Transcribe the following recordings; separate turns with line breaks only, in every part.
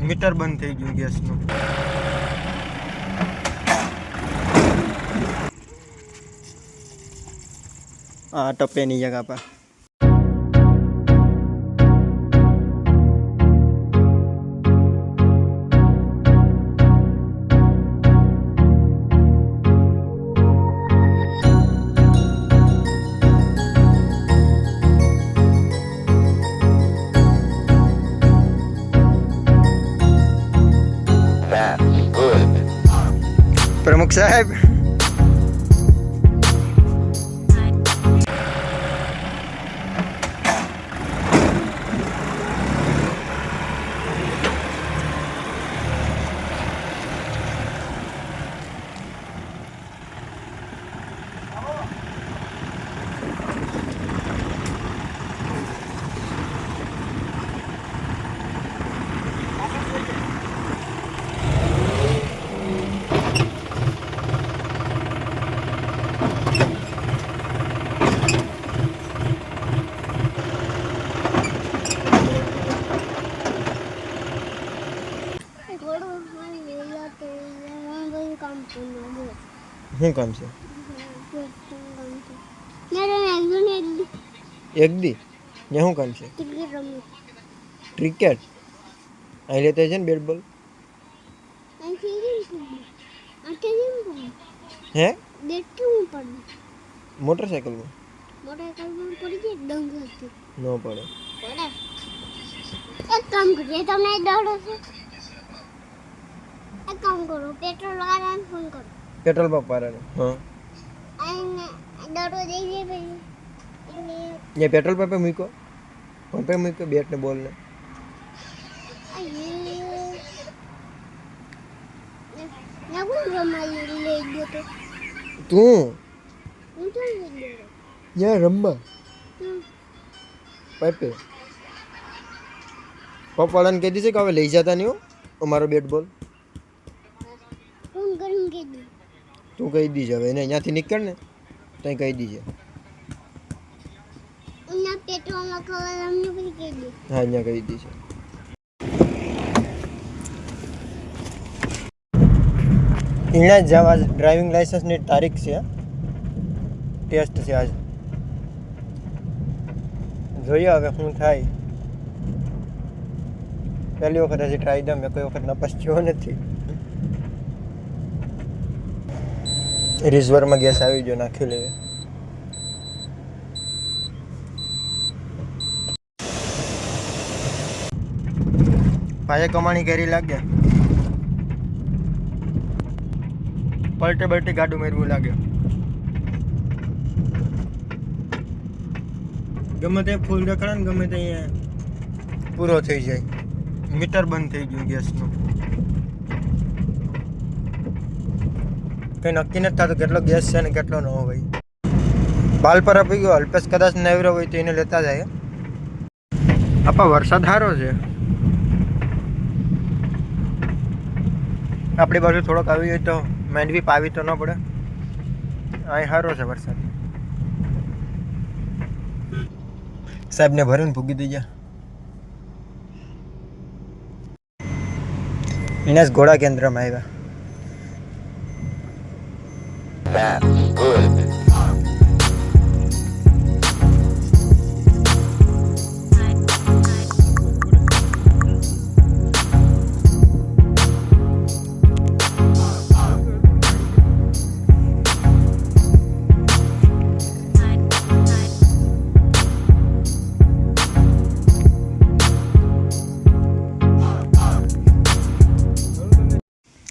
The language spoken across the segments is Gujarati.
મીટર બંધ થઈ ગયું ગેસનું. આ ટપેની જગા પર પ્રમુખ સાહેબ શું કામ છે? એક દી ને શું કામ છે? ક્રિકેટ અહીં લેતા છે ને બેટ બોલ હે મોટરસાઇકલમાં ન પડે.
એક કામ કરીએ, તમને ડર હશે. એક કામ કરો, પેટ્રોલ વાળાને ફોન કરો.
પેટ્રોલ પંપ વાળાને? હા.
અને દડો દઈ દે પછી.
એ પેટ્રોલ પંપે મૂકો, પંપે મૂકો બેટ ને બોલ ને. તું ત્યાં રમવા પંપે પપ્પાળાને કહી દીધું કે હવે લઈ જતા નહીં હો અમારો બેટ બોલ. તું કહી દીજે હવે એને અહીંયાથી નીકળ ને ત્યાં કહી દીજે. હા અહીંયા કહી દીજે. અહીંયા જ જવા ડ્રાઇવિંગ લાઇસન્સની તારીખ છે, ટેસ્ટ છે આજ. જોઈએ હવે શું થાય. પહેલી વખત હજી ટ્રાય દઉં, મેં કોઈ વખત નપાસ થયો નથી. રિઝર્વમાં ગેસ આવી ગયો, નાખી લેવે. પાછે કમાણી કરી લાગે, પલટે બલટે ગાડું મેળવું લાગે. ગમે તે ફૂલ દેખાડે ને ગમે તે પૂરો થઈ જાય. મીટર બંધ થઈ ગયું ગેસનું. કંઈ નક્કી નથી થતું કેટલો ગેસ છે ને કેટલો ન હોય. બાલ પર આપી ગયો, અલ્પેશ કદાચ નવરો હોય તો એને લેતા જાય. આપા વરસાદ સારો છે, આપણી બાજુ થોડોક આવી હોય તો માંડવી પાવી તો ન પડે. અહીં સારો છે વરસાદ. સાહેબને ભરીને ભૂગી દઈ જા. એના જ ઘોડા કેન્દ્રમાં આવ્યા.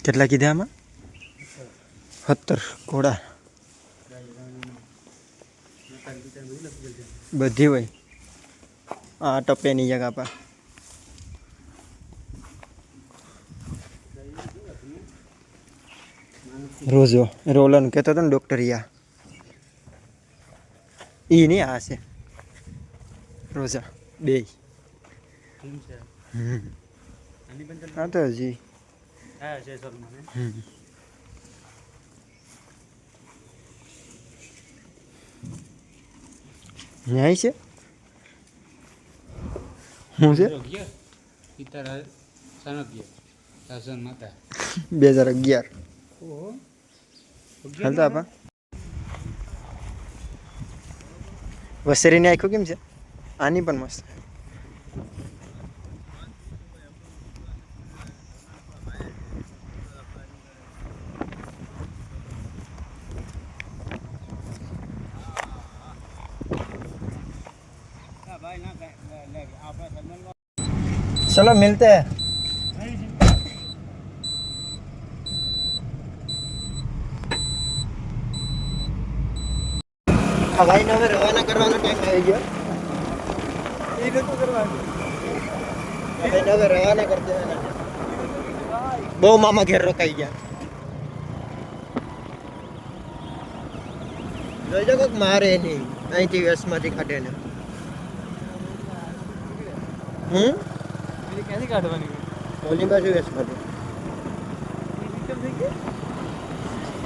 કેટલા કીધા આમાં? 17 ઘોડા બધી હોય. આ ટપેની જગા પર રોજો રોલન કહેતો હતો ને ડૉક્ટર યા એ નહીં, આ છે રોજા બે. હા તો હજી ન્યાય છે. શું છે?
માતા
2011
ઓહો
હાલતા આપા વસરીની આખું કેમ છે આની પણ મસ્ત चलो मिलते हैं भाई ने रवाना करવાનો ટાઈમ આવી ગયો એ નતો કરવાનું ભાઈ હવે રવાના કરી દેવાના બહુ મામા ઘેર રોકાઈ ગયા જોઈજો કોક મારે નહીં અહીંથી વેસમાંથી કાઢે ને
ક્યાંથી કાઢવાની
ઓલી બાજુ વેસમાંથી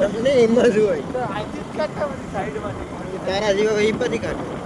એમને એમાં જ હોય તારા જેવા એ બધી કાઢે